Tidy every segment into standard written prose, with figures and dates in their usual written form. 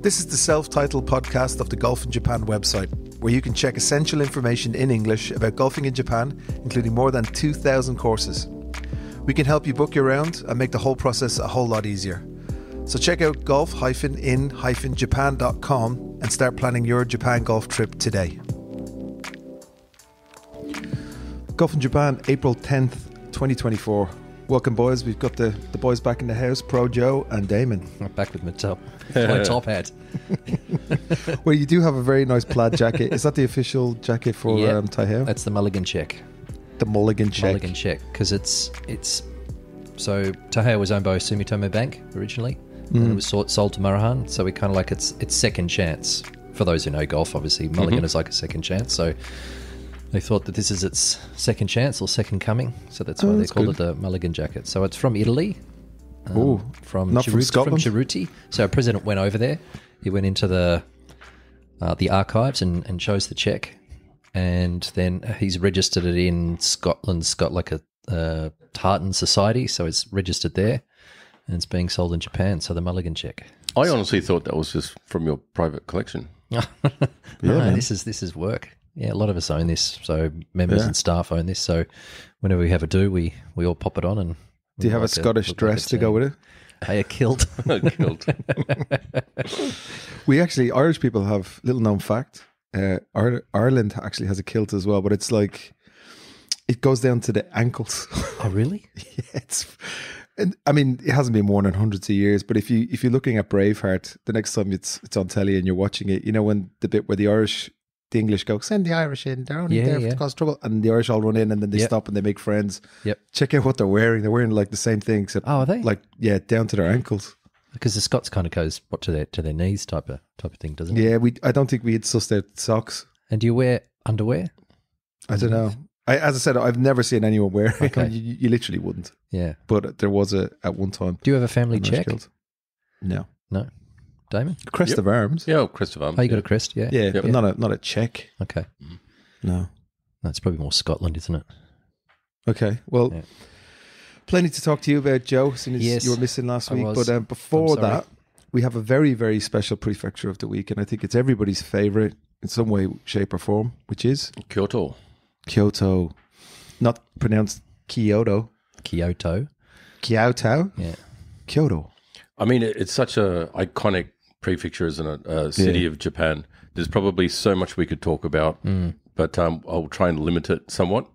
This is the self-titled podcast of the Golf in Japan website, where you can check essential information in English about golfing in Japan, including more than 2,000 courses. We can help you book your round and make the whole process a whole lot easier. So check out golf-in-japan.com and start planning your Japan golf trip today. Golf in Japan, April 10th, 2024. Welcome, boys. We've got the boys back in the house, Pro Joe and Damon. I'm back with my top hat. Well, you do have a very nice plaid jacket. Is that the official jacket for Taiheo? That's the Mulligan check. The Mulligan check. Mulligan check, because it's so Taiheo was owned by Sumitomo Bank originally, and it was sold to Marahan. So we kind of like it's second chance. For those who know golf, obviously Mulligan is like a second chance. So they thought that this is its second chance or second coming, so that's why they called it the Mulligan jacket. So it's from Italy, from Cerruti. So our president went over there. He went into the archives and chose the check, and then he's registered it in Scotland. It's got like a tartan society, so it's registered there, and it's being sold in Japan. So the Mulligan check. I honestly thought that was just from your private collection. This is work. Yeah, a lot of us own this, so members and staff own this. So whenever we have a do, we all pop it on. And do you have a Scottish dress to go with it? A kilt. A kilt. We actually, Irish people have, little known fact, Ireland actually has a kilt as well, but it's like, it goes down to the ankles. Oh, really? Yeah, and I mean, it hasn't been worn in hundreds of years, but if you're looking at Braveheart, the next time it's on telly and you're watching it, you know, when the bit where the English go, send the Irish in, they're only there to cause trouble, and the Irish all run in and then they stop and they make friends. Yep. Check out what they're wearing. They're wearing like the same thing, except are they? Like, yeah, down to their ankles. Because the Scots kind of goes to their knees type of thing, doesn't it? Yeah, I don't think we had sussed out socks. And do you wear underwear? I don't know. As I said, I've never seen anyone wear it. Okay. You literally wouldn't. Yeah. But there was at one time. Do you have a family check? No. Damon? Crest of arms. Yeah, crest of arms. Oh, you got a crest, yeah? Yeah, but not a check. Okay. No. That's probably more Scotland, isn't it? Okay, well, plenty to talk to you about, Joe, since you were missing last week. But before that, we have a very, very special Prefecture of the Week, and I think it's everybody's favourite in some way, shape or form, which is? Kyoto. Not pronounced Kyoto. Kyoto. Yeah. Kyoto. I mean, it's such a iconic prefecture, isn't it? A city of Japan. There's probably so much we could talk about, but I'll try and limit it somewhat.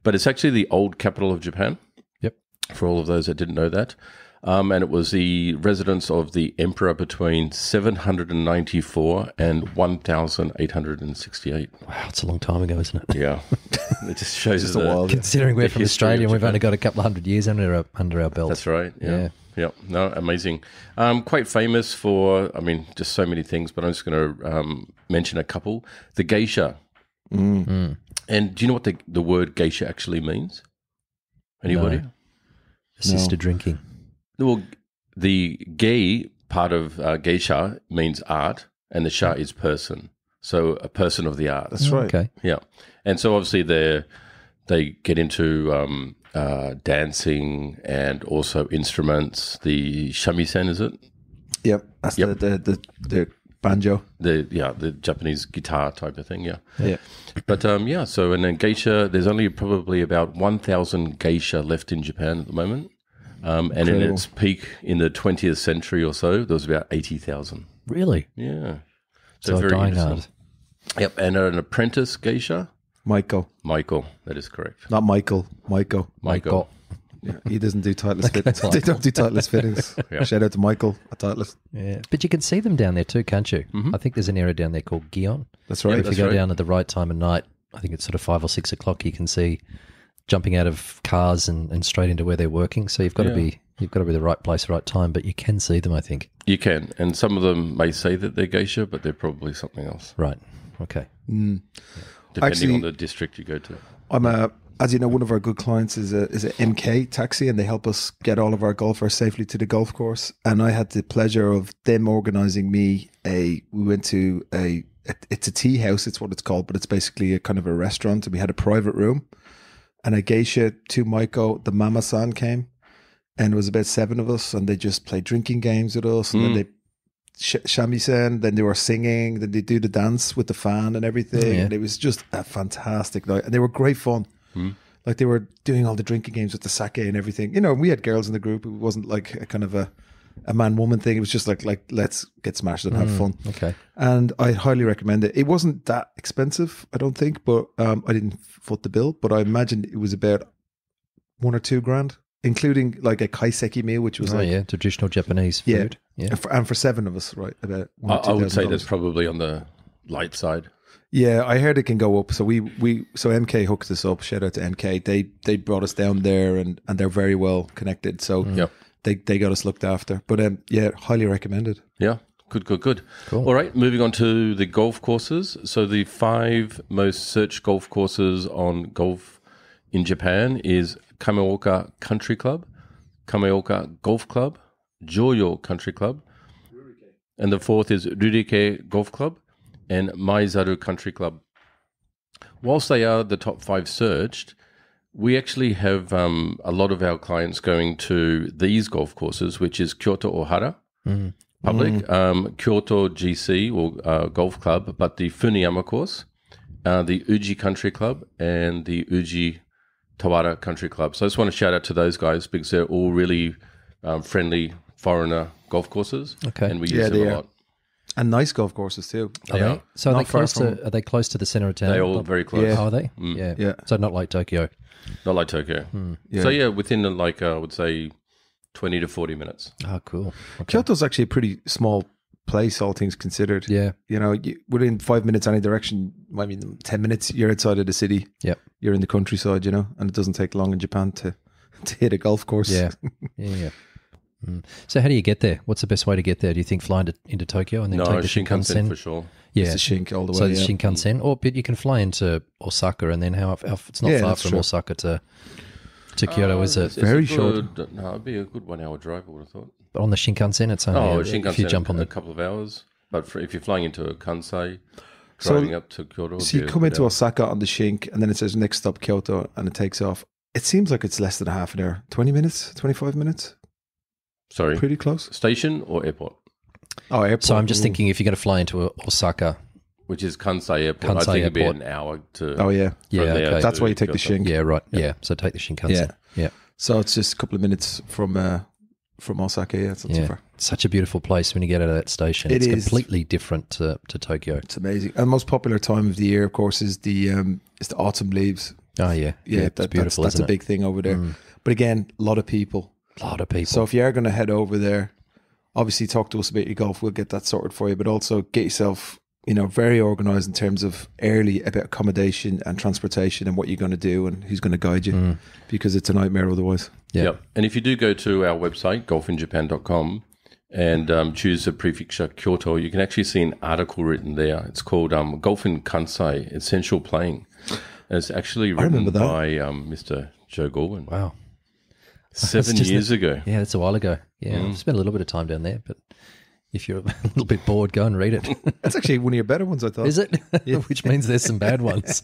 But it's actually the old capital of Japan. Yep. For all of those that didn't know that. And it was the residence of the emperor between 794 and 1868. Wow, it's a long time ago, isn't it? Yeah. It just shows just a while. Considering we're from Australia, we've only got a couple of hundred years under our belt. That's right. Yeah. No, amazing. Quite famous for, just so many things, but I'm just going to mention a couple. The geisha. And do you know what the word geisha actually means? Anybody? No. Assisted drinking. Well, the gei part of geisha means art, and the sha is person. So a person of the art. That's right. Okay. Yeah. And so obviously they get into dancing and also instruments. The shamisen, is it? Yep. That's the banjo. The Japanese guitar type of thing, yeah. Yeah. But so and then geisha, there's only probably about 1,000 geisha left in Japan at the moment. And in its peak in the 20th century or so, there was about 80,000. Really? Yeah. So very dying interesting. hard. Yep, and an apprentice geisha? Michael, that is correct. not Michael. Michael. Yeah, he doesn't do Titleist fittings. They don't do Titleist fittings. Yeah. Shout out to Michael at Titleist. Yeah, but you can see them down there too, can't you? I think there's an area down there called Gion. That's right. If you go down at the right time of night, I think it's sort of 5 or 6 o'clock, you can see jumping out of cars and straight into where they're working. So you've got to be the right place, right time, but you can see them, I think. You can, and some of them may say that they're geisha, but they're probably something else. Right. Okay. Depending on the district you go to. I'm as you know, one of our good clients is a MK taxi, and they help us get all of our golfers safely to the golf course. And I had the pleasure of them organising me we went to it's a tea house, it's what it's called, but it's basically a kind of a restaurant, and we had a private room. And a geisha to Maiko, the mama-san came, and it was about 7 of us, and they just played drinking games with us, and then shamisen, then they were singing, then they do the dance with the fan and everything. And it was just a fantastic night. And they were great fun. Like they were doing all the drinking games with the sake and everything. You know, we had girls in the group. It wasn't like a kind of a man-woman thing. It was just like let's get smashed and have fun. Okay. And I highly recommend it. It wasn't that expensive, I don't think, but I didn't foot the bill. But I imagine it was about $1 or $2 grand, including like a kaiseki meal, which was traditional Japanese food. Yeah. And for 7 of us, right? About I would say that's probably on the light side. Yeah, I heard it can go up. So so MK hooked us up. Shout out to MK. They brought us down there, and they're very well connected. So they got us looked after. But highly recommended. Yeah, good. Cool. All right, moving on to the golf courses. So the 5 most searched golf courses on golf in Japan is Kameoka Country Club, Kameoka Golf Club, Joyo Country Club, and the 4th is Rurike Golf Club and Maizaru Country Club. Whilst they are the top 5 searched, we actually have a lot of our clients going to these golf courses, which is Kyoto Ohara Public, Kyoto GC or Golf Club, but the Funiyama course, the Uji Country Club, and the Uji Tawara Country Club. So I just want to shout out to those guys because they're all really friendly foreigner golf courses, and we use them a lot. And nice golf courses too. They are. So are they close to the center of town? They're all very close. Yeah. Oh, are they? Yeah. So not like Tokyo. Not like Tokyo. Yeah. So within I would say 20 to 40 minutes. Oh, cool. Okay. Kyoto's actually a pretty small place, all things considered. Yeah. You know, within 5 minutes any direction, 10 minutes, you're outside of the city. Yep. You're in the countryside, you know, and it doesn't take long in Japan to hit a golf course. Yeah. So how do you get there? What's the best way to get there? Do you think flying into Tokyo and then take the Shinkansen? For sure. Yeah. It's the Shink all the way. So the Shinkansen, but you can fly into Osaka and then it's not far from Osaka to Kyoto, is it? Very short. No, it'd be a good 1 hour drive, I would have thought. But on the Shinkansen, it's only Shinkansen, if you jump on a couple of hours. But if you're flying into Kansai, driving up to Kyoto. So you come into Osaka on the Shink, and then it says next stop Kyoto, and it takes off. It seems like it's less than half an hour. 20 minutes? 25 minutes? Sorry. Pretty close. Station or airport? Oh, airport. So I'm just thinking if you're going to fly into Osaka, which is Kansai Airport, I think it'd be an hour to. Oh, yeah. Okay. That's why you take the Shink. Yeah, right. Yeah. So take the Shinkansen. Yeah. So it's just a couple of minutes from Osaka. Yeah, it's not too far. Such a beautiful place when you get out of that station. It's completely different to Tokyo. It's amazing. And the most popular time of the year, of course, is the autumn leaves. Oh, yeah. It's beautiful. That's a big thing over there. But again, a lot of people. So if you are going to head over there, obviously talk to us about your golf. We'll get that sorted for you. But also get yourself, very organised in terms of early about accommodation and transportation and what you're going to do and who's going to guide you, because it's a nightmare otherwise. Yep. And if you do go to our website, golfinjapan.com, and choose the prefecture Kyoto, you can actually see an article written there. It's called Golf in Kansai, Essential Playing. And it's actually written by Mr. Joe Gorman. Wow. 7 years ago. Yeah, that's a while ago. Yeah, I've spent a little bit of time down there, but if you're a little bit bored, go and read it. That's actually one of your better ones, I thought. Is it? Yeah. Which means there's some bad ones.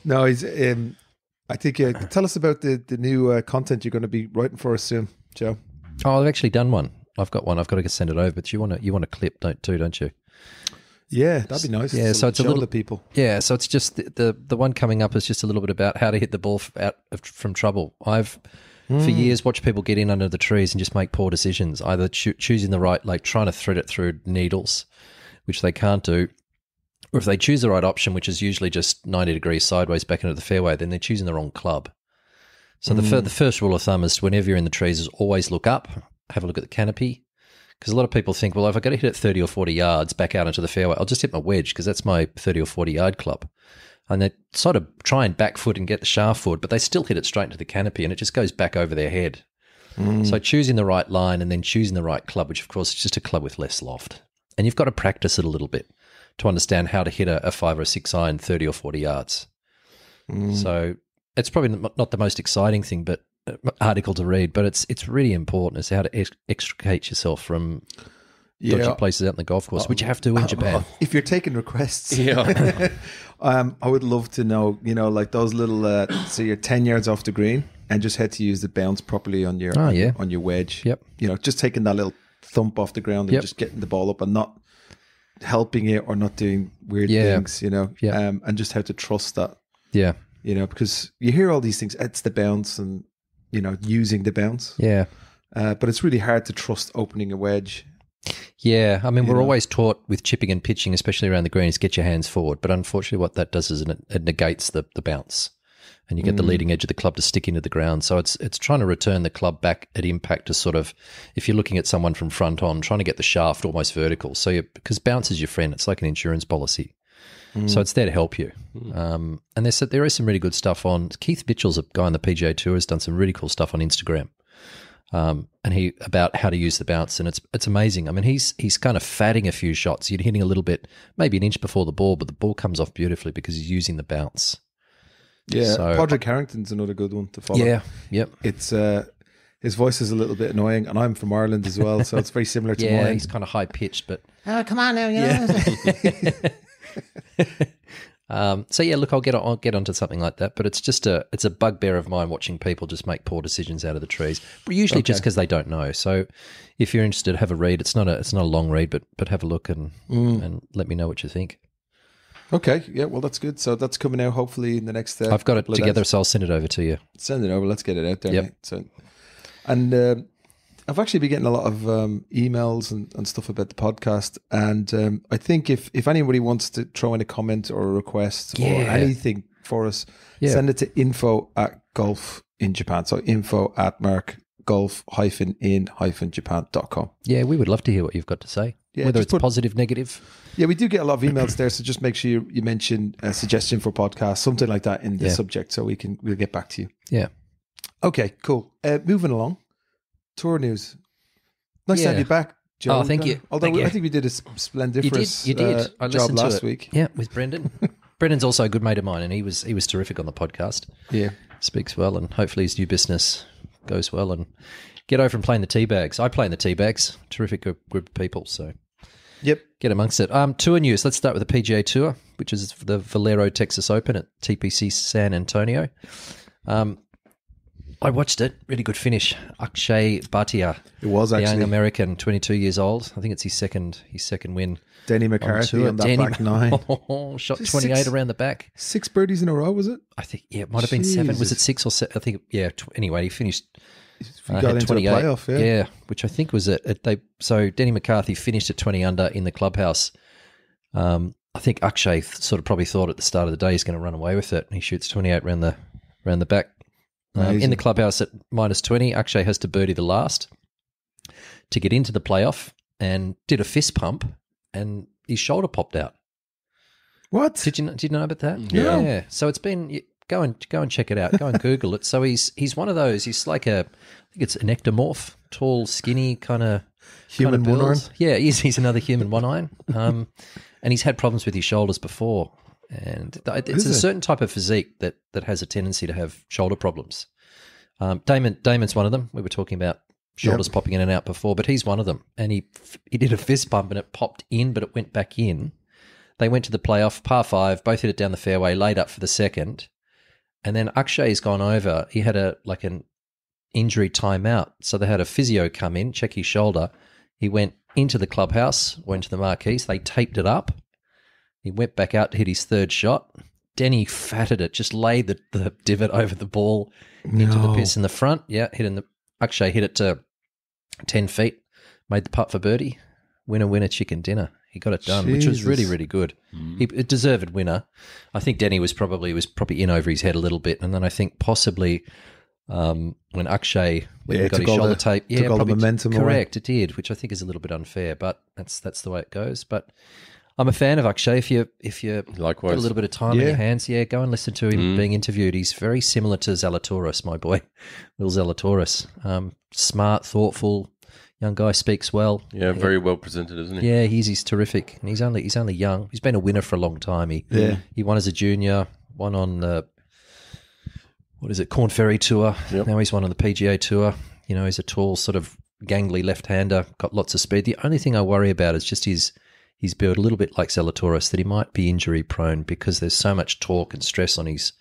No, he's. I think. Tell us about the new content you're going to be writing for us soon, Joe. Oh, I've actually done one. I've got one. I've got to send it over. But you want a clip, don't you? Yeah, that'd be nice. Yeah, so it's a little people. Yeah, so it's just the one coming up is just a little bit about how to hit the ball out from trouble. I've for years watched people get in under the trees and just make poor decisions, either choosing the right, like trying to thread it through needles, which they can't do, or if they choose the right option, which is usually just 90 degrees sideways back into the fairway, then they're choosing the wrong club. So the first rule of thumb is whenever you're in the trees is always look up, have a look at the canopy. Because a lot of people think, well, if I've got to hit it 30 or 40 yards back out into the fairway, I'll just hit my wedge because that's my 30 or 40 yard club. And they sort of try and back foot and get the shaft forward, but they still hit it straight into the canopy and it just goes back over their head. So choosing the right line and then choosing the right club, which of course is just a club with less loft. And you've got to practice it a little bit to understand how to hit a 5 or a 6 iron 30 or 40 yards. So it's probably not the most exciting thing, but article to read, but it's really important as to how to extricate yourself from dodgy places out in the golf course, which you have to in Japan. If you're taking requests, I would love to know, like those little, so you're 10 yards off the green and just had to use the bounce properly on your on your wedge. Yep. Just taking that little thump off the ground and just getting the ball up and not helping it or not doing weird things, and just how to trust that. Yeah. Because you hear all these things, it's the bounce and, using the bounce. Yeah. But it's really hard to trust opening a wedge. Yeah. I mean, we're always taught with chipping and pitching, especially around the green, is get your hands forward. But unfortunately, what that does is it negates the bounce. And you get the leading edge of the club to stick into the ground. So it's trying to return the club back at impact to sort of, if you're looking at someone from front on, trying to get the shaft almost vertical. So because bounce is your friend. It's like an insurance policy. So it's there to help you. And there is some really good stuff on. Keith Mitchell's a guy on the PGA Tour, has done some really cool stuff on Instagram. And he about how to use the bounce, and it's amazing. I mean, he's kind of fatting a few shots. You're hitting a little bit, maybe an inch before the ball, but the ball comes off beautifully because he's using the bounce. Yeah, So, Podrick Harrington's another good one to follow. Yeah, yep. It's his voice is a little bit annoying, and I'm from Ireland as well, so it's very similar to mine. He's kind of high pitched, but Oh, come on now, so yeah, look, I'll get onto something like that, but it's a bugbear of mine watching people just make poor decisions out of the trees, but usually just because they don't know. So if you're interested, have a read. It's not a long read, but have a look and let me know what you think. Okay, yeah, well, that's good. So that's coming out hopefully in the next. I've got it couple of together, days. so I'll send it over to you. Send it over. Let's get it out there. Yep. Mate. So, and I've actually been getting a lot of emails and stuff about the podcast, and I think if anybody wants to throw in a comment or a request or anything for us, send it to info@golf in Japan. So info@golf-in-japan.com. Yeah, we would love to hear what you've got to say, whether it's positive, negative. Yeah, we do get a lot of emails there, so just make sure you mention a suggestion for podcast, something like that in the subject, so we'll get back to you. Yeah. Okay, cool. Moving along, tour news. Nice to have you back, Joe. Oh, thank you. Although Thank you. I think we did a splendiferous You did. I job listened to last it. week. Yeah, with Brendan. Brendan's also a good mate of mine, and he was terrific on the podcast. Yeah, Speaks well, and hopefully his new business goes well. And get over from playing the tea bags. I play in the tea bags. Terrific group of people. So yep. get amongst it. Tour news. Let's start with the PGA Tour, which is the Valero Texas Open at TPC San Antonio. I watched it. Really good finish. Akshay Bhatia. It was the young actually American, 22 years old. I think it's his second win. Denny McCarthy on that back nine. Shot 28 around the back. 6 birdies in a row, was it? I think, it might have been 7. Was it 6 or 7? I think, anyway, he finished. Got into 28. a playoff, Yeah, which I think was so Denny McCarthy finished at 20 under in the clubhouse. I think Akshay sort of probably thought at the start of the day he's going to run away with it, and he shoots 28 around the back. In the clubhouse at minus 20, Akshay has to birdie the last to get into the playoff, and did a fist pump, and his shoulder popped out. What? Did you know about that? Yeah. So it's been go and check it out. Go and Google it. So he's one of those. He's like I think it's an ectomorph, tall, skinny kind of Human one arm. Yeah, he's another human one iron. And he's had problems with his shoulders before. And it's a certain type of physique that has a tendency to have shoulder problems. Damon's one of them. We were talking about shoulders popping in and out before, but he's one of them. And he did a fist bump and it popped in, but it went back in. They went to the playoff, par 5, both hit it down the fairway, laid up for the second. And then Akshay's gone over. He had an injury timeout. So they had a physio come in, check his shoulder. He went into the clubhouse, went to the marquees. They taped it up. He went back out to hit his third shot. Denny fatted it, just laid the divot over the ball into the piss in the front. Yeah, Akshay hit it to 10 feet, made the putt for birdie. Winner, chicken dinner. He got it done, which was really, really good. He a deserved winner. I think Denny was probably in over his head a little bit, and then I think possibly when Akshay got his shoulder tape, took all the momentum away. Correct, it did, which I think is a little bit unfair, but that's the way it goes. But I'm a fan of Akshay. If you Likewise. got a little bit of time in your hands, go and listen to him being interviewed. He's very similar to Zalatoris, my boy, Will Zalatoris. Smart, thoughtful, young guy, speaks well. Yeah, very well presented, isn't he? Yeah, he's terrific. And he's only young. He's been a winner for a long time. He won as a junior, won on the Corn Ferry Tour. Yep. Now he's won on the PGA Tour. He's a tall, sort of gangly left-hander, got lots of speed. The only thing I worry about is just his build, a little bit like Zalatoris, that he might be injury prone because there's so much torque and stress on his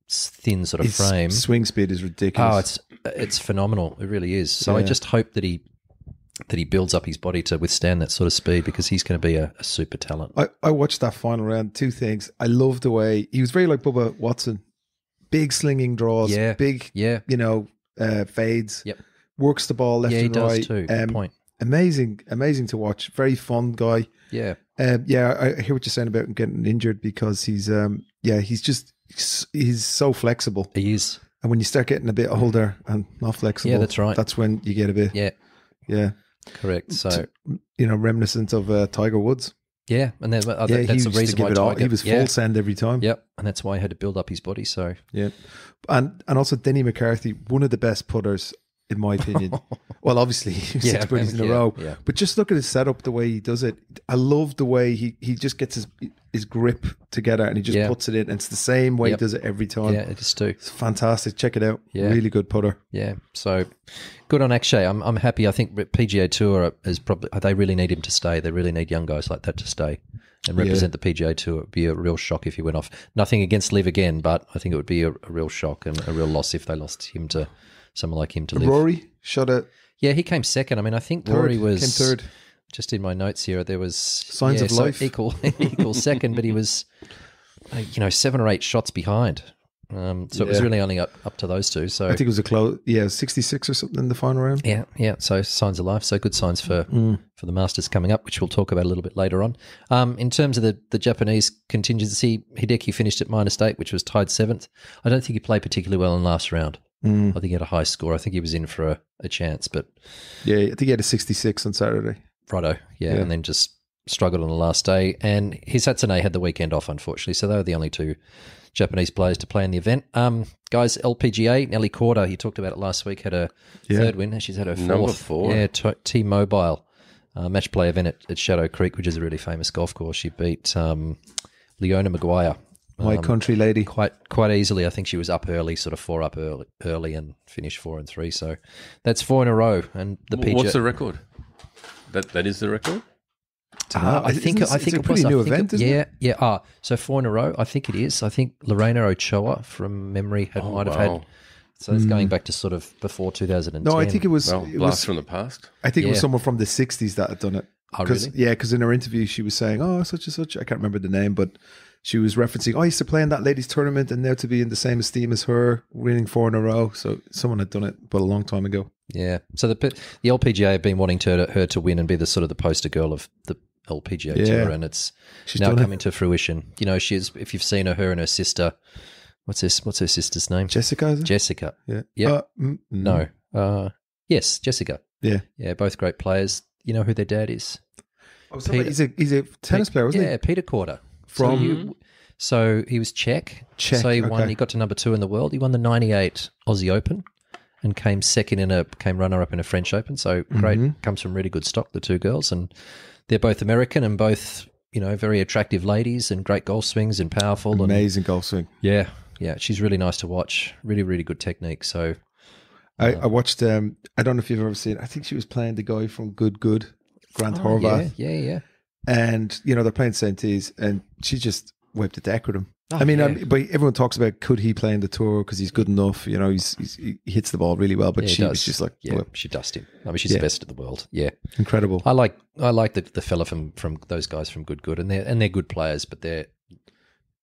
thin sort of frame. Swing speed is ridiculous. Oh, it's phenomenal. It really is. So I just hope that he that he builds up his body to withstand that sort of speed, because he's going to be a super talent. I watched that final round. Two things. I love the way he was very like Bubba Watson. Big slinging draws. Yeah. Big, Yeah. fades. Yep. Works the ball left Yeah, he and does right. too. Good point. Amazing to watch. Very fun guy. Yeah. I hear what you're saying about him getting injured, because he's so flexible. He is. And when you start getting a bit older and not flexible, Yeah, that's right. That's when you get a bit, Yeah. Correct. So, reminiscent of Tiger Woods. yeah. And then He that's the used to reason give why it all. Tiger, He was full send every time. Yep. And that's why he had to build up his body. So, Yeah. And also Denny McCarthy, one of the best putters, in my opinion. Well, obviously, 6 birdies in a row. Yeah. But just look at his setup, the way he does it. I love the way he just gets his grip together and he just puts it in. And it's the same way he does it every time. Yeah, it is too. It's fantastic. Check it out. Yeah. Really good putter. Yeah. So good on Akshay. I'm happy. I think PGA Tour is probably, they really need him to stay. They really need young guys like that to stay and represent the PGA Tour. It would be a real shock if he went off. Nothing against Liv again, but I think it would be a real shock and a real loss if they lost him to someone like him to Liv. Rory shot it. Yeah, he came second. I mean, I think Third. Rory was Came third. Just in my notes here, there was Signs of life. equal second, but he was 7 or 8 shots behind. So it was really only up to those two. So I think it was a close, 66 or something in the final round. Yeah. So signs of life. So good signs for the Masters coming up, which we'll talk about a little bit later on. In terms of the Japanese contingency, Hideki finished at -8, which was tied 7th. I don't think he played particularly well in the last round. I think he had a high score. I think he was in for a chance, but Yeah, I think he had a 66 on Saturday. righto, and then just struggled on the last day. And Hisatsune had the weekend off, unfortunately, so they were the only two Japanese players to play in the event. Guys, LPGA, Nelly Korda, he talked about it last week, had a third win. She's had her fourth. Number 4. Yeah, T-Mobile match play event at Shadow Creek, which is a really famous golf course. She beat Leona Maguire. My country lady. Quite easily. I think she was up early, sort of 4 up early and finished 4 and 3. So that's 4 in a row. And the PGA. What's the record? That is the record? I think it's a it pretty was. new event, isn't it? Yeah. So 4 in a row. I think it is. I think Lorena Ochoa, from memory, might have had. So it's going back to sort of before 2010. No, I think it was. Well, it blast was from the past. I think it was someone from the 60s that had done it. Oh, really? Yeah, because in her interview she was saying, "Oh, such and such." I can't remember the name, but she was referencing, "I used to play in that ladies' tournament, and now to be in the same esteem as her, winning 4 in a row." So someone had done it, but a long time ago. Yeah. So the LPGA have been wanting her to win and be the sort of the poster girl of the LPGA Tour, and it's now coming to fruition. She's, if you've seen her and her sister, what's her sister's name? Jessica, is it? Jessica. Yeah. Yep. No. Yes, Jessica. Yeah. Yeah, both great players. You know who their dad is? Oh, he's a tennis player, wasn't he? Yeah, Peter Korda. From so he was Czech. Czech. So he won. Okay. He got to number 2 in the world. He won the '98 Aussie Open and came runner up in a French Open. So great. Comes from really good stock. The two girls, and they're both American and both very attractive ladies and great golf swings and powerful. Amazing golf swing. Yeah. She's really nice to watch. Really, really good technique. So I watched. I don't know if you've ever seen. I think she was playing the guy from Good, Grant Horvath. Yeah. And they're playing St. T's, and she just wiped the deck with him. Oh, but everyone talks about could he play in the tour because he's good enough. He hits the ball really well. But she was just like, she dusted him. I mean, she's the best in the world. Yeah, incredible. I like the fella from those guys from Good, and they're good players, but they're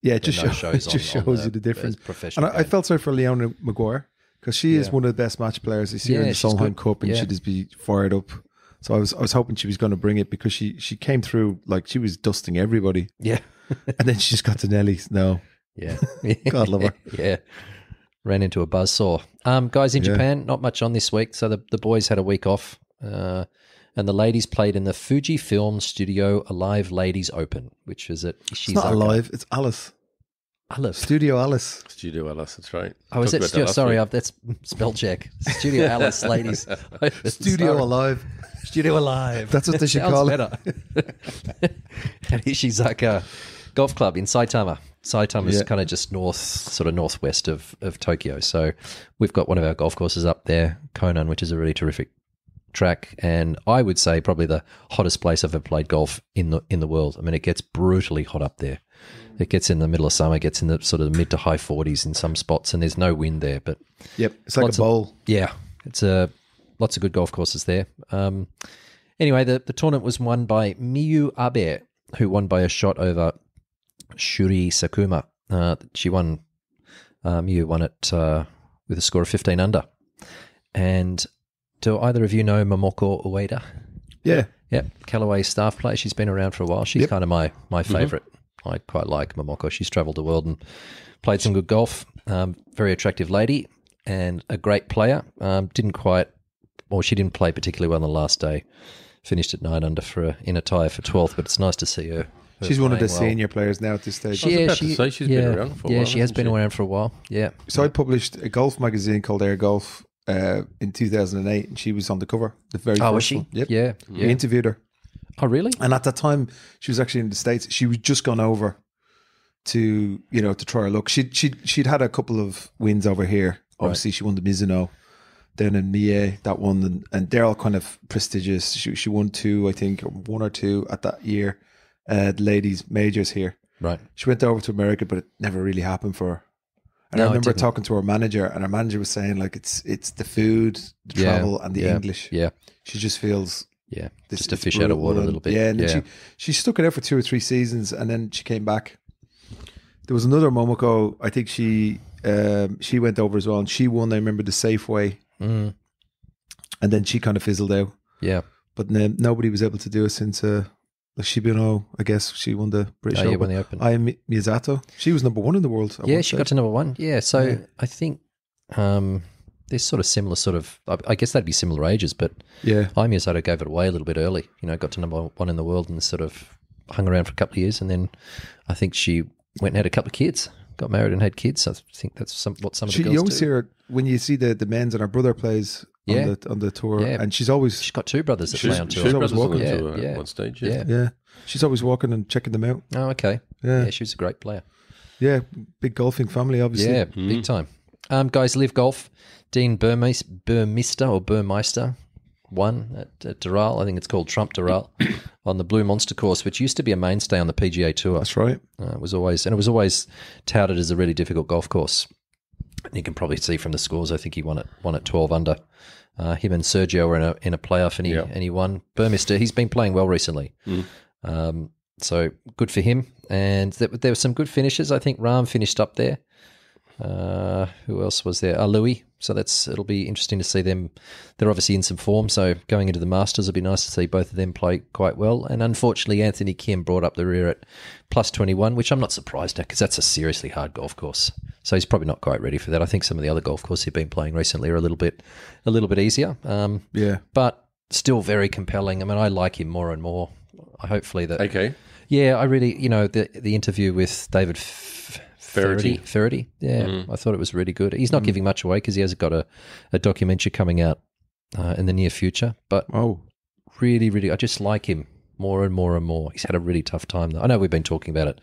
it just shows you the difference. And I felt sorry for Leona Maguire because she is one of the best match players. You see her in the Solheim Cup, and she'd just be fired up. So I was hoping she was going to bring it because she came through like she was dusting everybody. Yeah. And then she just got to Nelly's. No. Yeah. God love her. Yeah. Ran into a buzzsaw. Guys in Japan, not much on this week. So the boys had a week off. And the ladies played in the Fujifilm Studio Alive Ladies Open, which is at Ishizaka. It's not Alive, it's Alice. Studio Alice. Studio Alice, that's right. Oh, is it? Sorry, that's spell check. Studio Alice Ladies. Studio Alive. Studio Alive. That's what they should call it. At Ishizaka Golf Club in Saitama. Saitama is kind of just northwest of Tokyo. So we've got one of our golf courses up there, Konan, which is a really terrific track, and I would say probably the hottest place I've ever played golf in the world. I mean, it gets brutally hot up there. It gets in the middle of summer, gets in the sort of mid to high 40s in some spots, and there's no wind there. But it's like a bowl. It's lots of good golf courses there. Anyway, the tournament was won by Miyu Abe, who won by a shot over Shuri Sakuma. She won. Miyu won it with a score of 15 under. And do either of you know Momoko Ueda? Yeah. Yeah, Callaway staff player. She's been around for a while. She's kind of my favourite. I quite like Momoko. She's travelled the world and played some good golf. Very attractive lady and a great player. She didn't play particularly well on the last day. Finished at 9 under in a tie for 12th, but it's nice to see her. She's one of the senior players now at this stage. I was about to say she's been around for a while. Yeah, she has been around for a while. Yeah. So I published a golf magazine called Air Golf in 2008, and she was on the cover. The very first was she? one. Yep. Yeah. We interviewed her. Oh, really? And at that time, she was actually in the States. She was just gone over to try her luck. She'd had a couple of wins over here. Obviously, she won the Mizuno, then in Mie, that one, and they're all kind of prestigious. She won 2, I think, or 1 or 2 at that year, the ladies' majors here. Right. She went over to America, but it never really happened for her. And I remember talking to her manager, and her manager was saying, like, it's the food, the travel, and the English. Yeah. She just feels... Yeah, just a fish out of water a little bit. Yeah, and then she stuck it out for 2 or 3 seasons, and then she came back. There was another Momoko, I think she went over as well, and she won, I remember, the Safeway. And then she kind of fizzled out. Yeah. But then nobody was able to do it since Shibano, I guess she won the British Open. Won the Open. Aya Miyazato, she was number 1 in the world. Yeah, she got to number 1. Yeah, so I think they're sort of similar, I guess they'd be similar ages, but Aya Miyazato gave it away a little bit early. Got to number 1 in the world and sort of hung around for a couple of years, and then I think she went and had a couple of kids, got married and had kids. I think that's what some of the girls do. You always see her when you see the men's, and her brother plays on the tour, and she's got 2 brothers that play on tour. She's always walking at one stage. Yeah. She's always walking and checking them out. Oh, okay. Yeah, she was a great player. Yeah, big golfing family, obviously. Yeah, big time. Guys, Live Golf, Dean Burmeister won at Doral. I think it's called Trump Doral on the Blue Monster course, which used to be a mainstay on the PGA Tour. That's right. It was always touted as a really difficult golf course. And you can probably see from the scores. I think he won at 12 under. Him and Sergio were in a playoff, and he won. Burmeister, he's been playing well recently. So good for him. And there were some good finishes. I think Rahm finished up there. Who else was there? Louis. So it'll be interesting to see them. They're obviously in some form, so going into the Masters, it'll be nice to see both of them play quite well. And unfortunately, Anthony Kim brought up the rear at plus 21, which I'm not surprised at, because that's a seriously hard golf course. So he's probably not quite ready for that. I think some of the other golf courses he's been playing recently are a little bit easier. But still very compelling. I mean, I like him more and more. Hopefully that. Okay. Yeah, I really, the interview with David Ferrity. Yeah, I thought it was really good. He's not giving much away because he has got a documentary coming out in the near future. But really, really, I just like him more and more and more. He's had a really tough time, though. I know we've been talking about it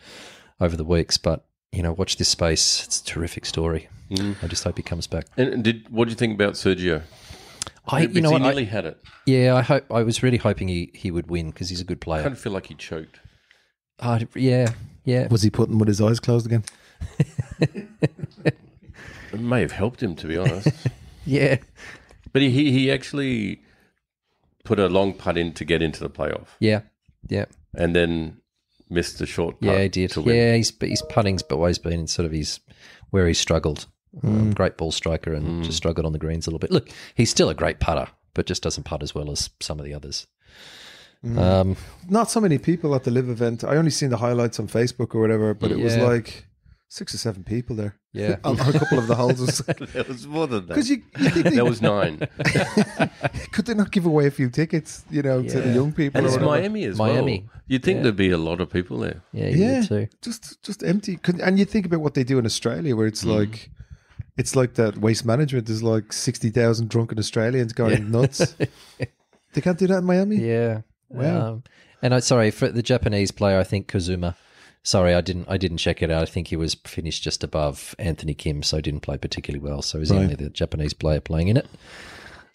over the weeks, but, watch this space. It's a terrific story. I just hope he comes back. And what do you think about Sergio? He nearly had it. Yeah, I was really hoping he would win because he's a good player. I kind of feel like he choked. Yeah. Was he putting with his eyes closed again? It may have helped him, to be honest. Yeah. But he actually put a long putt in to get into the playoff. Yeah. And then missed the short putt. Yeah, he did. Yeah, his putting's always been sort of where he struggled. Great ball striker and just struggled on the greens a little bit. Look, he's still a great putter, but just doesn't putt as well as some of the others. Not so many people at the Live event. I only seen the highlights on Facebook or whatever, but it was like 6 or 7 people there. Yeah. on a couple of the holes. There was more than that. Because you think there was 9. Could they not give away a few tickets, to the young people? And it's whatever? Miami as well. You'd think there'd be a lot of people there. Yeah, you would too. Just empty. And you think about what they do in Australia, where it's like, it's like that Waste Management. There's like 60,000 drunken Australians going nuts. They can't do that in Miami? Yeah. Wow. And for the Japanese player, I think Kazuma. Sorry, I didn't check it out. I think he was finished just above Anthony Kim, so didn't play particularly well. So he's only the Japanese player playing in it.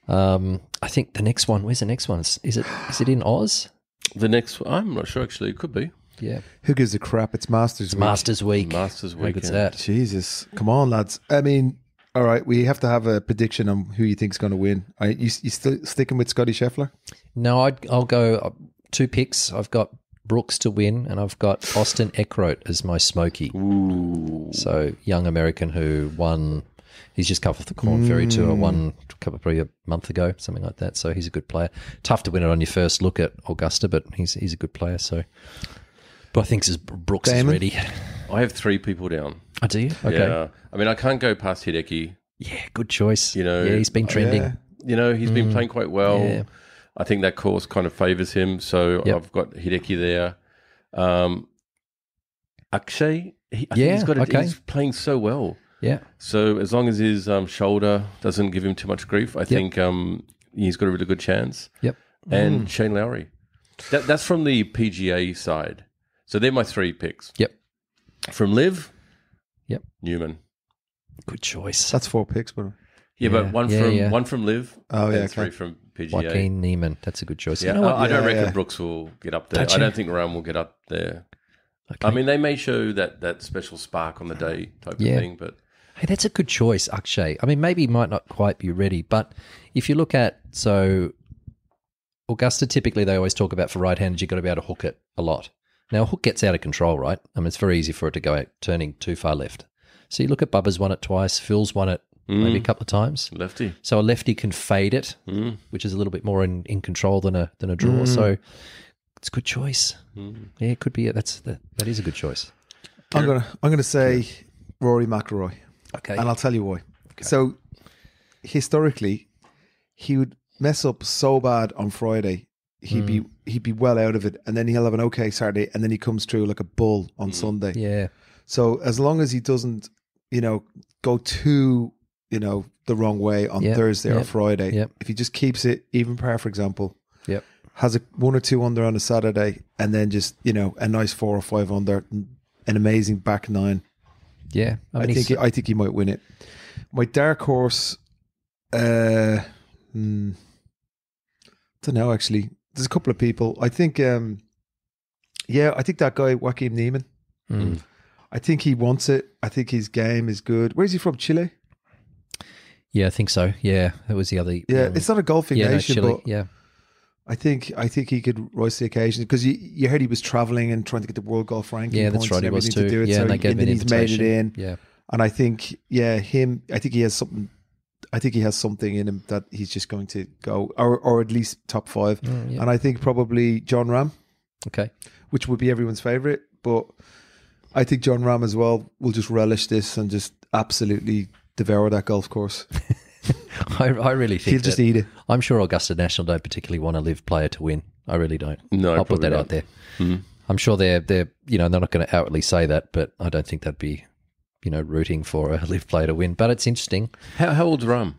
I think the next one. Where's the next one? Is it in Oz? The next one, I'm not sure. Actually, it could be. Yeah. Who gives a crap? It's Masters Week. Masters Week. Masters Week. How good's that? Jesus, come on, lads. I mean, All right, we have to have a prediction on who you think's going to win. You still sticking with Scotty Scheffler? No, I'll go 2 picks. I've got Brooks to win, and I've got Austin Eckroat as my smoky. Ooh. So young American who won. He's just come off the Corn Ferry Tour, won probably a month ago, something like that. So he's a good player. Tough to win it on your first look at Augusta, but he's a good player. So, but I think Brooks Damon? is ready. I have 3 people down. Oh, do you? Okay. Yeah. I mean, I can't go past Hideki. Yeah, good choice. You know, yeah, he's been trending. Yeah. You know, he's been playing quite well. Yeah. I think that course kind of favours him. So Yep. I've got Hideki there. Akshay, I think Yeah, he's got okay. he's playing so well. Yeah. So as long as his shoulder doesn't give him too much grief, I think he's got a really good chance. Yep. And Shane Lowry. That's from the PGA side. So they're my 3 picks. Yep. From Liv, Yep. Newman. Good choice. That's 4 picks, but Yeah, but Yeah. one from Liv Oh, yeah, and 3 okay. from PGA. Joaquin Neiman. That's a good choice. Yeah, You know what? I don't Yeah, reckon yeah. Brooks will get up there. Don't I you? don't think Ram will get up there. Okay. I mean, they may show that special spark on the day type Yeah. of thing, but Hey, that's a good choice, Akshay. I mean, maybe he might not quite be ready, but if you look at, so Augusta, typically they always talk about for right-handed, you've got to be able to hook it a lot. Now, a hook gets out of control, right? I mean, it's very easy for it to go out, turning too far left. So you look at Bubba's won it twice, Phil's won it maybe a couple of times. lefty. So a lefty can fade it, which is a little bit more in control than a draw. So it's a good choice. Yeah, it could be. That is a good choice. I'm gonna say Rory McIlroy, Okay. and I'll tell you why. So historically, he would mess up so bad on Friday. He'd be well out of it, and then he'll have an okay Saturday, and then he comes through like a bull on Sunday. Yeah. So as long as he doesn't, go too, the wrong way on Yep, Thursday or yep, Friday, yep. if he just keeps it even par, for example, Yep. has a 1 or 2 under on a Saturday, and then just a nice 4 or 5 under, an amazing back 9. Yeah. I think he might win it. My dark horse, don't know actually. There's a couple of people. I think, I think that guy Joaquin Neiman. I think he wants it. I think his game is good. Where's he from? Chile? Yeah, I think so. Yeah, that was the other. Yeah, it's not a golfing nation, Chile. but Yeah. I think he could rise to the occasion because you heard he was traveling and trying to get the world golf ranking. Yeah, points that's right. and He was everything too. to do it. Yeah, So and they gave him an he's made it invitation. in. Yeah. And I think, I think he has something. I think he has something in him that he's just going to go, or at least top 5. yeah. And I think probably John Ram, Okay. which would be everyone's favorite. But I think John Ram as well will just relish this and just absolutely devour that golf course. I really think He'll just eat it. I'm sure Augusta National don't particularly want a live player to win. I really don't. No, I'll put probably that not. out there. I'm sure they're they're not going to outwardly say that, but I don't think that'd be rooting for a live player to win. But it's interesting. How old's Ram?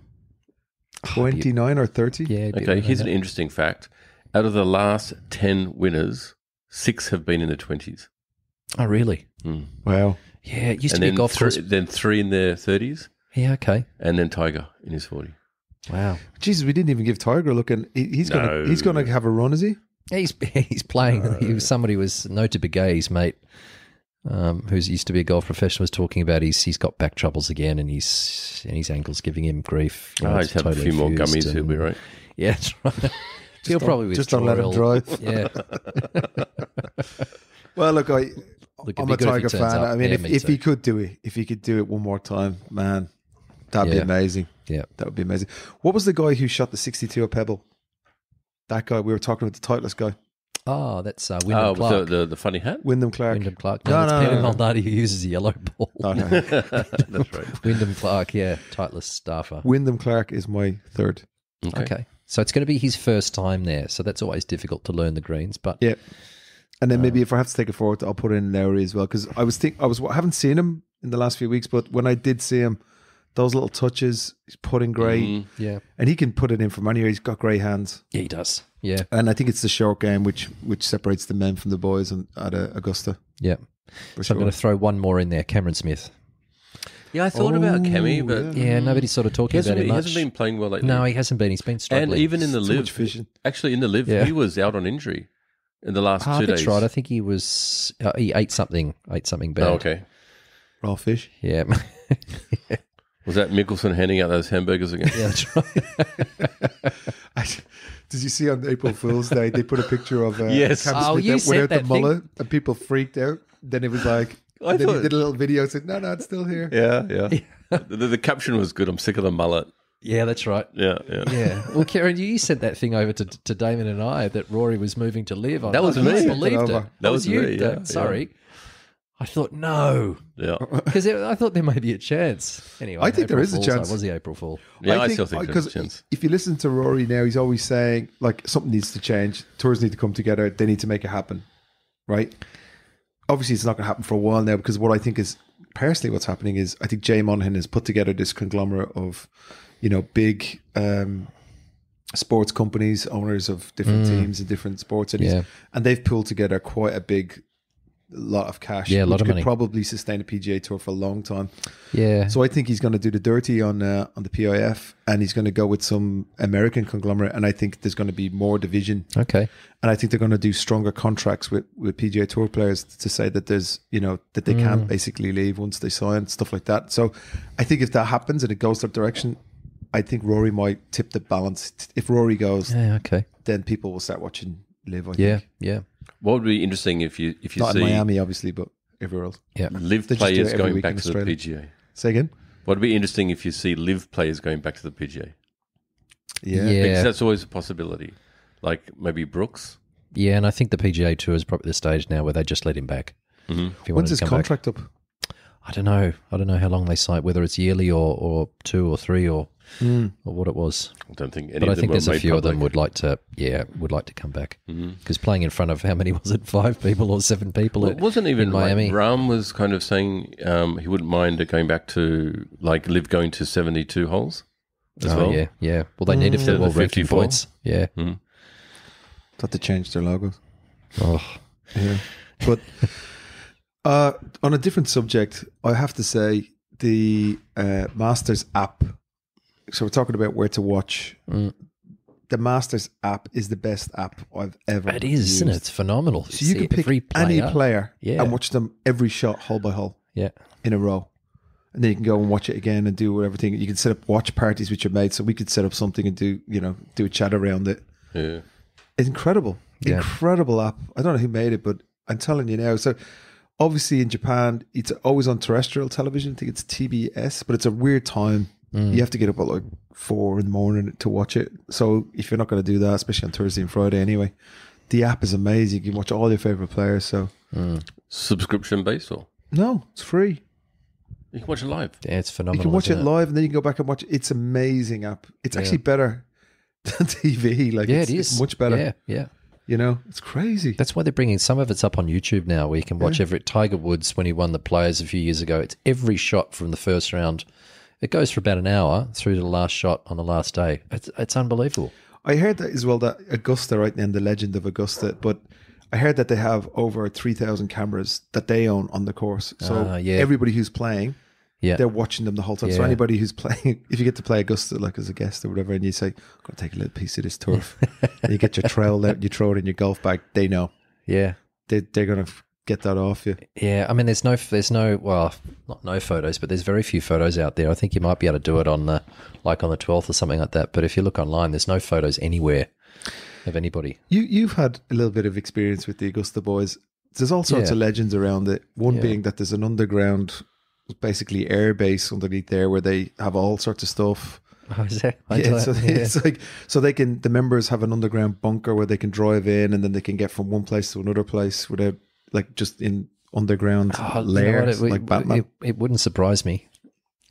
29 or 30? Yeah. Okay, here's an interesting fact. Out of the last 10 winners, 6 have been in their 20s. Oh, really? Wow. Yeah. It used And to be a then, golf course. then 3 in their 30s, Yeah. Okay. and then Tiger in his 40. Wow. Jesus, we didn't even give Tiger a look, and he's No. gonna have a run, is he? He's playing. He was somebody was Nota Begay's mate, who's used to be a golf professional, was talking about he's got back troubles again, and his ankle's giving him grief. He's had a few more gummies, he'll be right. Yeah, that's right. He'll probably Just don't let him drive. Yeah. Well, look, Look, it'd I'm be a good if he Tiger turns fan. up. I mean, Yeah, if me too. he could do it one more time, man, that'd be Yeah. amazing. Yeah. That would be amazing. What was the guy who shot the 62 at Pebble? That guy, we were talking about the Titleist guy, Oh, that's Wyndham With Clark. the funny hat? Wyndham Clark. Wyndham Clark. No, No, that's Peter no. Malnati who uses a yellow ball. Oh, no. That's right. Wyndham Clark, yeah, Titleist staffer. Wyndham Clark is my third. Okay. So it's going to be his first time there. So that's always difficult to learn the greens. But Yeah. And then maybe if I have to take it forward, I'll put in Lowry as well, because I haven't seen him in the last few weeks, but when I did see him, those little touches, he's putting great, yeah. and he can put it in from anywhere. He's got great hands, Yeah, he does. Yeah. and I think it's the short game which separates the men from the boys at Augusta. Yeah. For So I'm going to throw one more in there, Cameron Smith. Yeah, I thought about Kemi, but Yeah, nobody's sort of talking about him he much. hasn't been playing well lately. No, he hasn't been. He's been struggling. And even in the Too live, much fishing. actually in the live, Yeah. he was out on injury in the last 2 days. That's right. I think he was. He ate something bad. Oh, okay. Raw fish. Yeah. Was that Mickelson handing out those hamburgers again? Yeah, that's right. Did you see on April Fool's Day they put a picture of Yes. Cam Oh, Smith you out said without the that thing. mullet, and people freaked out. Then it was like, I then thought- he did a little video and said, "No, it's still here." Yeah. The caption was good. I'm sick of the mullet. Yeah, that's right. Yeah. Yeah. Well, Karen, you sent that thing over to Damon and I that Rory was moving to live. That was I me. couldn't believe Sent it it. over. That was you. me, yeah, Sorry. I thought, no. Yeah. Because I thought there may be a chance. Anyway, I think there April is a Fool's chance. Day was the April Fool. Yeah, I still think there's a because chance. if you listen to Rory now, he's always saying like something needs to change. Tours need to come together. They need to make it happen, right? Obviously, it's not going to happen for a while now because what I think is personally what's happening is I think Jay Monahan has put together this conglomerate of, big sports companies, owners of different teams and different sports, and they've pulled together quite a big lot of cash. Yeah, a lot which of could money. probably sustain a PGA Tour for a long time. Yeah. So I think he's going to do the dirty on the PIF, and he's going to go with some American conglomerate, and I think there's going to be more division, Okay. and I think they're going to do stronger contracts with PGA Tour players to say that there's that they can't basically leave once they sign, stuff like that. So I think if that happens and it goes that direction, I think Rory might tip the balance. If Rory goes, Yeah, okay. then people will start watching live. I Yeah, think. yeah. What would be interesting if you Not see in Miami, obviously, but everywhere else. Yeah. live They just do players it every going week back in to the Australia. PGA? Say again. What would be interesting if you see live players going back to the PGA? Yeah. Because that's always a possibility. Like maybe Brooks. Yeah, and I think the PGA Tour is probably the stage now where they just let him back. Mm-hmm. If he When's wanted to his come back. contract up? I don't know. I don't know how long they sign, whether it's yearly or 2 or 3 or what it was. I don't think any But I of them think were there's a made few of them public. would like to come back because playing in front of how many was it? 5 people or 7 people? Well, it wasn't even in Miami. Like Rahm was kind of saying he wouldn't mind it going back to like live going to 72 holes as well. Yeah, yeah. Well, they need it for Instead the of world the ranking 54. points. Yeah. Thought they changed their logos. Oh, Yeah. But on a different subject, I have to say the Masters app. So we're talking about where to watch. The Masters app is the best app I've ever it is, isn't it? used. It's phenomenal. So you can pick every any player Yeah. and watch them every shot, hole by hole, Yeah. in a row. And then you can go and watch it again and do everything. You can set up watch parties with your mates. So we could set up something and do a chat around it. Yeah. It's incredible. Yeah. Incredible app. I don't know who made it, but I'm telling you now. So obviously in Japan, it's always on terrestrial television. I think it's TBS, but it's a weird time. You have to get up at like 4 in the morning to watch it. So if you're not going to do that, especially on Thursday and Friday anyway, the app is amazing. You can watch all your favorite players. So Subscription based or no, it's free. you can watch it live. Yeah, it's phenomenal. You can watch it isn't live and then you can go back and watch it. It's an amazing app. It's actually better than TV. Like Yeah, it's, it is. It's much better. Yeah, yeah. It's crazy. That's why they're bringing some of it's up on YouTube now, where you can watch every Tiger Woods when he won the Players a few years ago. It's every shot from the first round. It goes for about an hour through to the last shot on the last day. It's unbelievable. I heard that as well, that Augusta, right, and the legend of Augusta, but I heard that they have over 3,000 cameras that they own on the course. So everybody who's playing, they're watching them the whole time. So Yeah. anybody who's playing, if you get to play Augusta like as a guest or whatever, and you say, I'm going to take a little piece of this turf, and you get your trowel out and you throw it in your golf bag, they know. Yeah. They're going to get that off you. Yeah, I mean, there's no, well, not no photos, but there's very few photos out there. I think you might be able to do it on the 12th or something like that. But if you look online, there's no photos anywhere of anybody. You've had a little bit of experience with the Augusta boys. There's all sorts of legends around it. One being that there's an underground, basically air base underneath there where they have all sorts of stuff. Oh, is that? It's like they can, the members have an underground bunker where they can drive in and then they can get from one place to another place without, like, just in underground layers, like Batman. It wouldn't surprise me.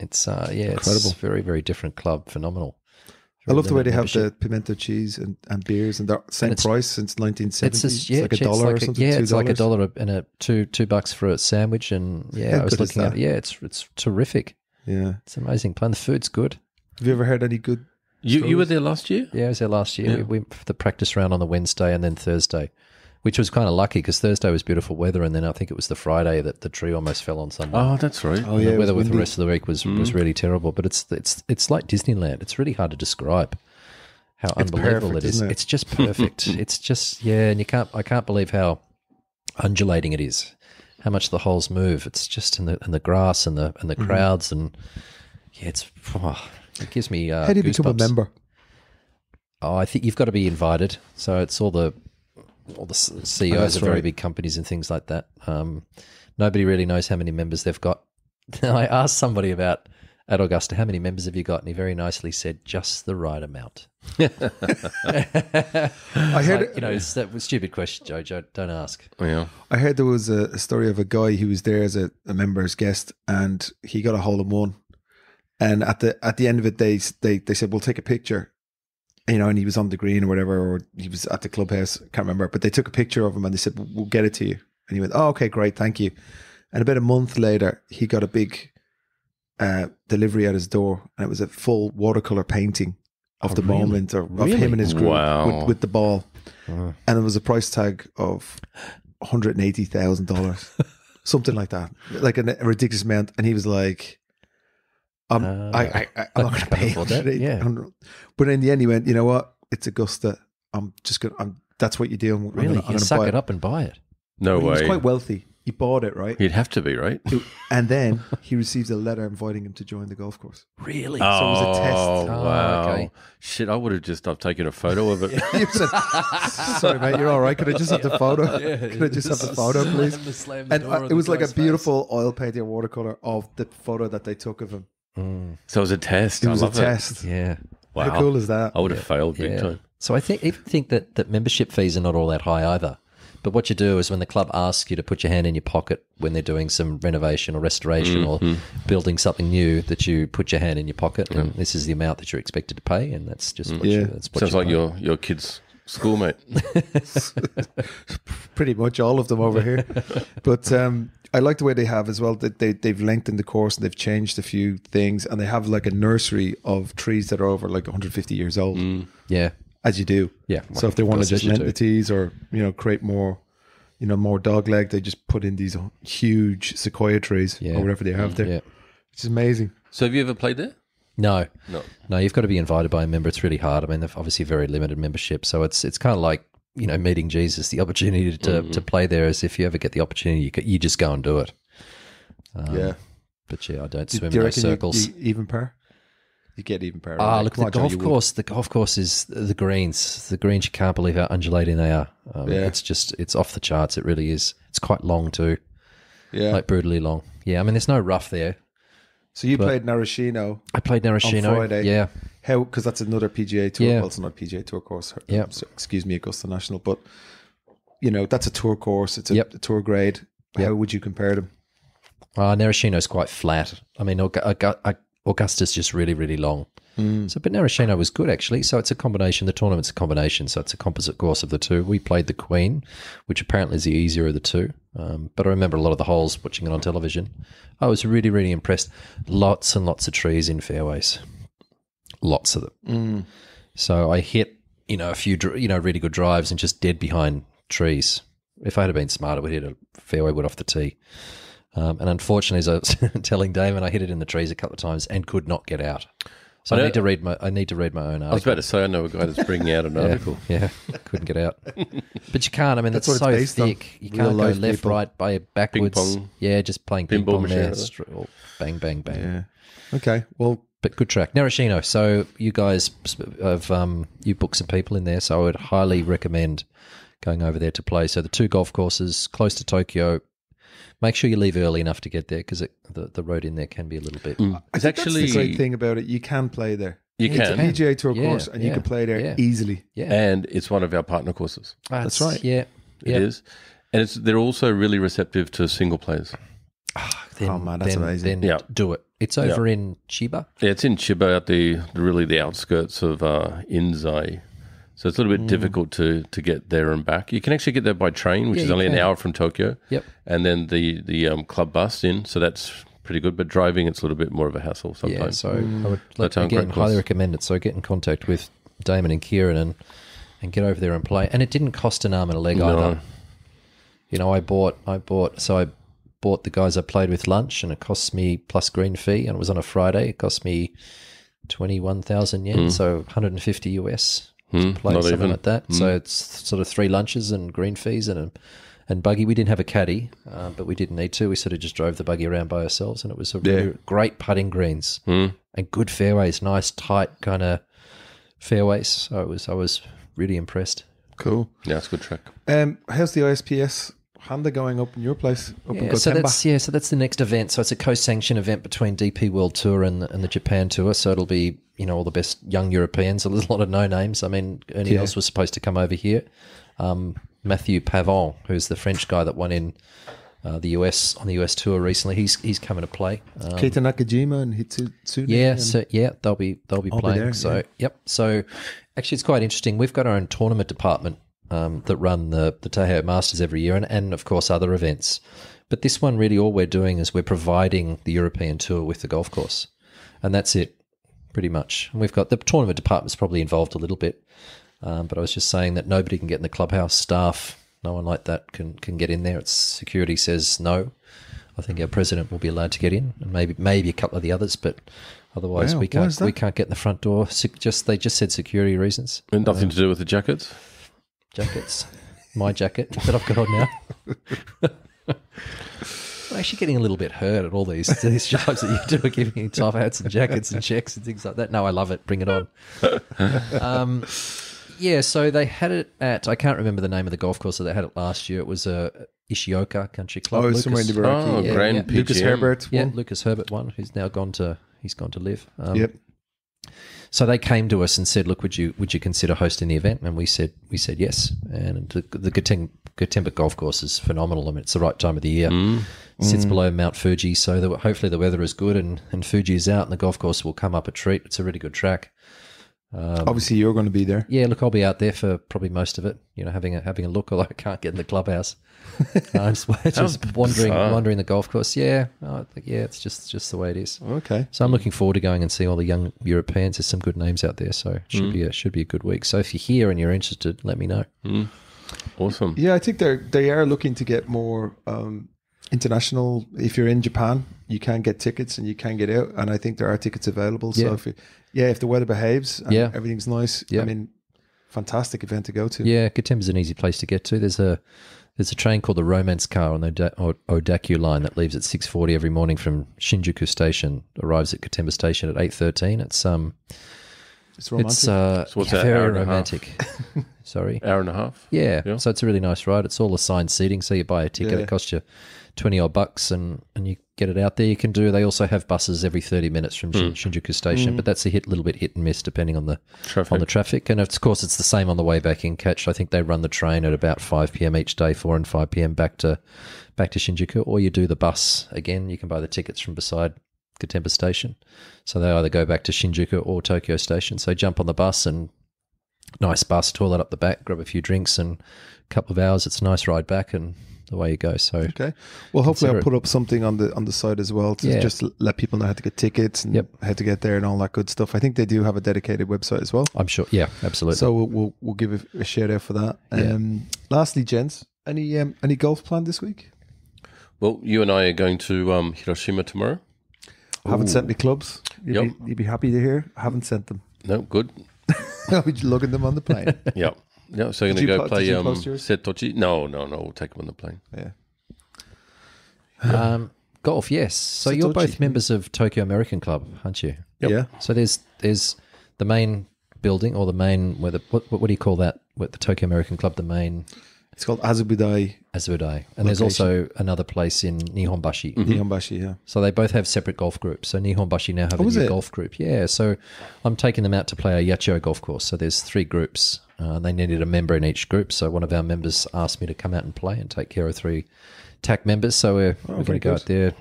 It's incredible. It's a very, very different club. Phenomenal. I love the way they have Membership. the pimento cheese and beers, and they're same price since 1970. It's It's like $1 or something. Yeah, it's like $2. $1 and $2 for a sandwich, and How I was good is looking at that? it. Yeah, it's terrific. Yeah. It's amazing. Playing the food's good. Have you ever heard any good? You were there last year? Yeah, I was there last year. Yeah. We the practice round on the Wednesday and then Thursday, which was kind of lucky because Thursday was beautiful weather, and then I think it was the Friday that the tree almost fell on someone. Oh, that's right. Oh, And yeah. the it was weather with the windy. rest of the week was really terrible. But it's like Disneyland. It's really hard to describe how unbelievable perfect, it is. isn't it? It's just perfect. It's just and I can't believe how undulating it is. How much the holes move. It's just in the grass and the crowds and Yeah, it gives me How do you become a goosebumps. member? Oh, I think you've got to be invited. So it's all the CEOs that's of very right. big companies and things like that. Nobody really knows how many members they've got. I asked somebody at Augusta, how many members have you got? And he very nicely said, just the right amount. I heard It's that was a stupid question, Joe. Don't ask. Yeah. I heard there was a story of a guy who was there as a member, as guest, and he got a hole in one. And at the end of it, they said, "We'll take a picture," and he was on the green or whatever, or he was at the clubhouse. Can't remember, but they took a picture of him and they said, "We'll get it to you." And he went, "Oh, okay, great, thank you." And about a month later, he got a big delivery at his door, and it was a full watercolor painting of the moment of him and his group with the ball, and it was a price tag of $180,000, something like that, like a ridiculous amount. And he was like, I'm not going to pay that. Yeah. But in the end, he went, "You know what? It's Augusta. That's what you do. Really? You suck it up and buy it. No He way. was quite wealthy. He bought it, right? He'd have to be, right? And then he received a letter inviting him to join the golf course. Really? So it was a test. Oh, wow. okay. Shit, I would have just stopped taking a photo of it. You said, "Sorry, mate, you're all right. Could I just have the photo? Could I just have the photo, please?" And it was like a beautiful oil painting watercolor of the photo that they took of him. So it was a test. It was I a love test. Yeah. Wow. How cool is that? I would have failed big time. So I think that membership fees are not all that high either. But what you do is when the club asks you to put your hand in your pocket when they're doing some renovation or restoration or building something new, that you put your hand in your pocket and this is the amount that you're expected to pay, and that's just what that's what Sounds you like pay. your kid's schoolmate. Pretty much all of them over here. But I like the way they have as well, that they've lengthened the course and they've changed a few things, and they have like a nursery of trees that are over like 150 years old. Yeah. As you do. Yeah. So if they want to just you lend do. the teas or, create more, more dog leg, they just put in these huge sequoia trees or whatever they have there, Yeah. which is amazing. So have you ever played there? No, No. you've got to be invited by a member. It's really hard. I mean, they've obviously very limited membership, so it's kind of like meeting Jesus. The opportunity to play there is, if you ever get the opportunity, you just go and do it. Yeah. But I don't Do swim you in those reckon circles. you even par? You get even par. Ah, right? look, Come the on, John, golf you would. course. The golf course is the greens. The greens, you can't believe how undulating they are. It's off the charts. It really is. It's quite long too, Yeah. like brutally long. Yeah, I mean, there's no rough there. So you played Narashino I played Narashino. on Friday. Yeah, How? Because that's another PGA Tour. Yeah. Well, it's not a PGA Tour course. Yeah. So, excuse me, Augusta National. But, that's a tour course. It's a tour grade. Yep. How would you compare them? Narashino's quite flat. I mean, Augusta's just really, really long. But Narashino was good, actually. So it's a combination. The tournament's a combination. So it's a composite course of the two. We played the Queen, which apparently is the easier of the two. But I remember a lot of the holes, watching it on television. I was really, really impressed. Lots and lots of trees in fairways. Lots of them. So I hit, a few, really good drives and just dead behind trees. If I had been smart, I would hit a fairway wood off the tee. And unfortunately, as I was telling Damon, I hit it in the trees a couple of times and could not get out. So I need to read my own article. I was about to say, I know a guy that's bringing out an article. Yeah, couldn't get out. But you can't. I mean, That's it's what it's so based on. thick. You Real can't go life left, people. right, backwards. Ping pong. Yeah, just playing ping Pinball pong there. machine. Bang, bang, bang. Yeah. Okay. Well, But good track. Narashino. So you guys have you booked some people in there, so I would highly recommend going over there to play. So the two golf courses close to Tokyo. Make sure you leave early enough to get there, because the road in there can be a little bit. It's that's actually the great thing about it. You can play there. You It's a can. PGA Tour Yeah, course, and you yeah, can play there yeah. easily. Yeah, and it's one of our partner courses. That's right. Yeah, It is. And they're also really receptive to single players. Then, Oh, man, that's amazing. Then Yeah. do it. It's over in Chiba. Yeah, it's in Chiba, at the outskirts of Inzai. So it's a little bit difficult to get there and back. You can actually get there by train, which Yeah, is you only an can. hour from Tokyo. Yep. And then the club bus in, so that's pretty good. But driving, it's a little bit more of a hassle sometimes. Yeah, so I would That's a great again course. highly recommend it. So get in contact with Damon and Kieran and get over there and play. And it didn't cost an arm and a leg either. I bought the guys I played with lunch, and it cost me plus green fee, and it was on a Friday. It cost me 21,000 yen, so 150 US to play not something even. like that. So it's sort of 3 lunches and green fees and and buggy. We didn't have a caddy, but we didn't need to. We sort of just drove the buggy around by ourselves, and it was a really great putting greens and good fairways, nice tight kind of fairways. So I was really impressed. Cool. Yeah, it's a good track. How's the ISPS Honda going up in your place? Up in so Gotemba? so that's the next event. So it's a co-sanctioned event between DP World Tour and the Japan Tour. So it'll be, all the best young Europeans. So there's a lot of no names. I mean, Ernie Els was supposed to come over here. Mathieu Pavon, who's the French guy that won in the US on the US Tour recently, he's coming to play. Keita Nakajima and Hitsune. They'll be playing. There, so So actually, it's quite interesting. We've got our own tournament department that run the Taheo Masters every year, and of course other events. But this one, really, all we're doing is we're providing the European Tour with the golf course, and that's it, pretty much. And we've got the tournament department's probably involved a little bit, but I was just saying that nobody can get in the clubhouse. Staff, no one like that can get in there. It's security says no. I think our president will be allowed to get in, and maybe a couple of the others, but otherwise we can't get in the front door. They just said security reasons. And nothing to do with the jackets. My jacket that I've got on now. I'm actually getting a little bit hurt at all these jobs that you do, are giving me top hats and jackets and checks and things like that. No, I love it. Bring it on. So they had it at, I can't remember the name of the golf course that they had it last year. It was Ishioka Country Club. Oh, it's somewhere in Ibaraki. Grand PGM. Lucas Herbert won. Lucas Herbert won, who's now gone to live. Yep. So they came to us and said, "Look, would you consider hosting the event?" And we said yes. And the Gotemba golf course is phenomenal. I mean, it's the right time of the year. It sits below Mount Fuji, so hopefully the weather is good and Fuji is out, and the golf course will come up a treat. It's a really good track. Obviously, you're going to be there. Yeah, look, I'll be out there for probably most of it. Having a look. Although I can't get in the clubhouse, I'm just wandering the golf course. Yeah, it's just the way it is. Okay. So I'm looking forward to going and seeing all the young Europeans. There's some good names out there, so it should be a good week. So if you're here and you're interested, let me know. Awesome. Yeah, I think they are looking to get more international. If you're in Japan, you can get tickets and you can get out, and I think there are tickets available. So if the weather behaves and everything's nice, I mean, fantastic event to go to. Yeah, Gotemba's an easy place to get to. There's a train called the Romance Car on the Odakyu line that leaves at 6:40 every morning from Shinjuku Station, arrives at Gotemba Station at 8:13. It's romantic. So what's that, very hour and a half? romantic. Sorry, hour and a half. Yeah, so it's a really nice ride. It's all assigned seating, so you buy a ticket. It costs you $20 and you get it out there. They also have buses every 30 minutes from Shinjuku Station, but that's a little bit hit and miss depending on the traffic. And of course, it's the same on the way back in Catch. I think they run the train at about 5 p.m. each day, 4 and 5 p.m. back to Shinjuku, or you do the bus again. You can buy the tickets from beside Gotemba Station. So they either go back to Shinjuku or Tokyo Station. So jump on the bus, and nice bus, toilet up the back, grab a few drinks, and a couple of hours. It's a nice ride back, and away you go. So okay, well, hopefully I'll put up something on the site as well to just let people know how to get tickets and how to get there and all that good stuff. I think they do have a dedicated website as well. I'm sure. Yeah, absolutely. So we'll give a shout out for that. Lastly, gents, any golf planned this week? Well, you and I are going to Hiroshima tomorrow. I haven't sent me clubs. You'd be happy to hear. I haven't sent them. No, good. I'll be lugging them on the plane. Yep. Yeah, so you're going to go play Setochi? No, we'll take them on the plane. Yeah. Golf, yes. So Setochi. You're both members of Tokyo American Club, aren't you? Yep. Yeah. So there's the main building, or the main, what do you call that? What the Tokyo American Club, the main... It's called Azubudai. And location. There's also another place in Nihonbashi. Mm-hmm. Nihonbashi, yeah. So they both have separate golf groups. So Nihonbashi now have a new golf group. Yeah, so I'm taking them out to play a Yachio golf course. So there's 3 groups. They needed a member in each group. So one of our members asked me to come out and play and take care of 3 TAC members. So we're going to go out there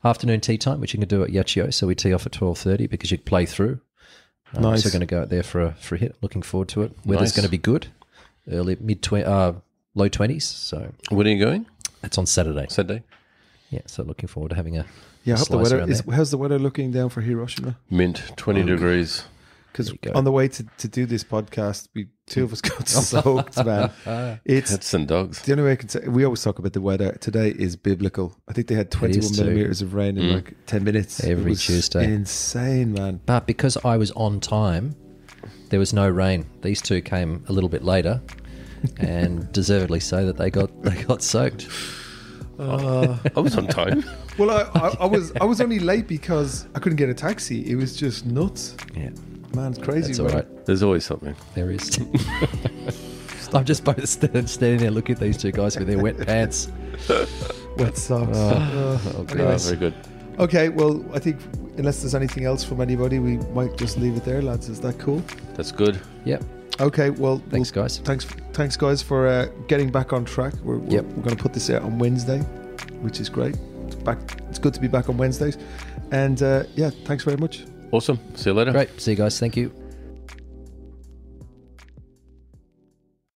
afternoon tea time, which you can do at Yachio. So we tee off at 12:30 because you can play through. Nice. So we're going to go out there for a hit. Looking forward to it. Weather's going to be good. Low 20s. So when are you going? It's on Saturday. Yeah, so looking forward to having a I hope the weather how's the weather looking down for Hiroshima? Mint 20 degrees. Because on the way to do this podcast, 2 of us got soaked, man. It's cats and dogs. The only way I can say, we always talk about the weather. Today is biblical. I think they had 21 millimeters of rain in 10 minutes every Tuesday. Insane, man. But because I was on time, there was no rain. These 2 came a little bit later. and deservedly so that they got soaked. I was on time. Well, I was only late because I couldn't get a taxi. It was just nuts. Yeah, Man, it's crazy. that's all right. There's always something. There is. I'm just both standing there looking at these two guys with their wet pants. Wet socks. Anyways. Very good. Okay, well, I think unless there's anything else from anybody, we might just leave it there, lads. Is that cool? That's good. Yep. Okay, well, Thanks, guys. Thanks, guys, for getting back on track. We're going to put this out on Wednesday, which is great. It's good to be back on Wednesdays, and thanks very much. Awesome. See you later. Great. See you guys. Thank you.